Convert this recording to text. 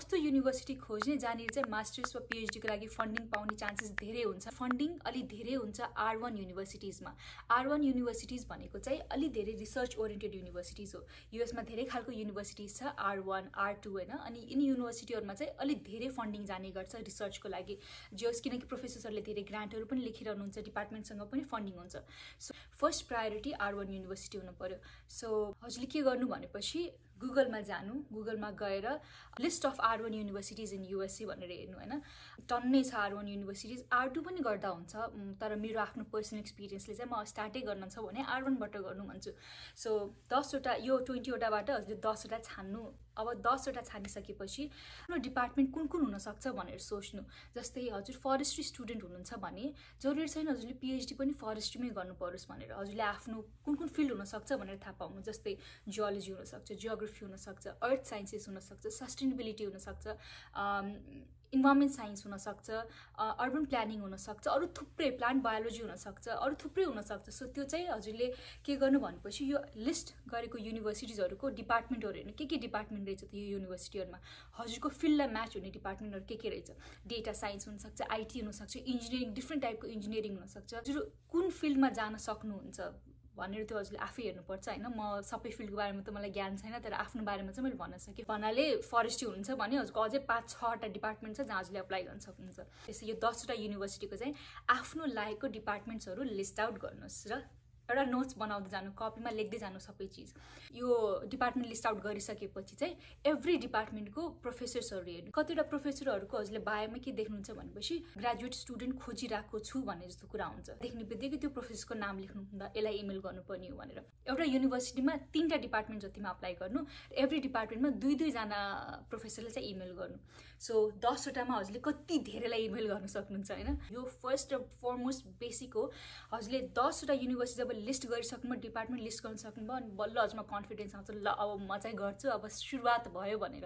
कस्तो युनिभर्सिटी खोज्ने जहाँनिर चाहिँ मास्टर्स वा पिएचडी को लागि फन्डिङ पाउने चान्सेस धेरै हुन्छ। फन्डिङ अलि धेरै हुन्छ R1 युनिभर्सिटिजमा। R1 युनिभर्सिटिज भनेको चाहिँ अलि धेरै रिसर्च ओरिएन्टेड युनिभर्सिटिज हो। युएसमा धेरै खालको युनिभर्सिटिज छ, R1 R2 हैन। अनि यिनी युनिभर्सिटीहरुमा चाहिँ अलि धेरै फन्डिङ जाने गर्छ रिसर्चको लागि, जस किनकि प्रोफेसरहरूले धेरै ग्रान्टहरु पनि लेखिरहनुहुन्छ, डिपार्टमेन्टसँग पनि फन्डिङ हुन्छ। So first priority R1 university हुनु पर्यो। सो हजुरले के गर्नु भनेपछि गुगलमा जानु, गुगलमा गएर list of R1 universities in USA भनेर हेर्नु हैन। टन्नै छ R1 युनिभर्सिटिज। R2 पनि गर्दा हुन्छ, तर मेरो आफ्नो पर्सनल एक्सपिरियन्सले चाहिँ म स्टार्टै गर्न छ भने R1 बाट गर्नु भन्छु। सो 10 वटा, यो 20 वटाबाट हजुरले 10 वटा छान्नु। अब 10 वटा छानिसकेपछि आफ्नो डिपार्टमेन्ट कुन कुन हुन सक्छ भनेर सोच्नु। जस्तै हजुर फरेस्ट्री स्टुडेन्ट हुनुहुन्छ भने जरुरी छैन हजुरले पिएचडी पनि फरेस्ट्रीमै गर्नु परोस् भनेर। हजुरले आफ्नो कुन कुन फिल्ड हुन सक्छ भनेर थाहा पाउनु। जस्तै जियोलोजी हुन सक्छ, जियोग्राफी हुन सक्छ, अर्थ साइन्सेस हुन सक्छ, सस्टेनेबिलिटी हुन सक्छ, इन्भाइरोमेन्ट साइन्स हुन सक्छ, अर्बन प्लानिङ हुन सक्छ, अरु थुप्रै प्लान्ट बायोलोजी हुन सक्छ, अरु थुप्रै हुन सक्छ। सो त्यो चाहिँ हजुरले के गर्नु भनेपछि यो लिस्ट गरेको युनिभर्सिटिजहरुको डिपार्टमेन्टहरु हेर्नु, के डिपार्टमेन्ट रहेछ त्यो युनिभर्सिटीहरुमा, हजुरको फिल्डलाई म्याच हुने डिपार्टमेन्टहरु के रहेछ। डेटा साइन्स हुन सक्छ, आईटी हुन सक्छ, इन्जिनियरिङ, डिफ्रेन्ट टाइपको इन्जिनियरिङ हुन सक्छ। हजुर कुन फिल्डमा जान सक्नुहुन्छ भनेर त्यो हजुरले आफै हेर्नुपर्छ हैन। म सबै फिल्डको बारेमा त मलाई ज्ञान छैन, तर आफ्नो बारेमा चाहिँ मैले भन्न सके। भन्नाले फरेस्ट्री हुनुहुन्छ भने हजुरको अझै 5-6 वटा डिपार्टमेन्ट छ जहाँ हजुरले अप्लाई गर्न सक्नुहुन्छ। त्यसै यो 10 वटा युनिभर्सिटीको चाहिँ आफ्नो लायकको डिपार्टमेन्ट्सहरु लिस्ट आउट गर्नुस् र एउटा नोट्स बनाउँदै जानु, कपीमा लेख्दै जानु सबै चीज। यो डिपार्टमेन्ट लिस्ट आउट गरिसकेपछि चाहिँ एभ्री डिपार्टमेन्टको प्रोफेसर्सहरु हेर्नु। कतिवटा प्रोफेसरहरुको हजुरले बायोमा के देख्नुहुन्छ भनेपछि ग्रेजुएट स्टुडेन्ट खोजिरहेको छु भन्ने जस्तो कुरा हुन्छ। देख्ने बित्तिकै त्यो प्रोफेसरको नाम लेख्नु हुँदा यसलाई इमेल गर्नुपर्ने हो भनेर। एउटा युनिभर्सिटीमा 3टा डिपार्टमेन्ट जतिमा अप्लाई गर्नु, एभ्री डिपार्टमेन्टमा 2-2 जना प्रोफेसरले चाहिँ इमेल गर्नु। सो 10 वटामा हजुरले कति धेरैलाई इमेल गर्न सक्नुहुन्छ हैन। यो फर्स्ट र फरमोस्ट बेसिक हो। हजुरले 10 वटा युनिभर्सिटी जब लिस्ट गरिसक्नु, डिपार्टमेन्ट लिस्ट गर्न सक्नुभयो अनि बल्ल हजुरमा कन्फिडेन्स आउँछ, ल अब म चाहिँ गर्छु, अब सुरुवात भयो भनेर।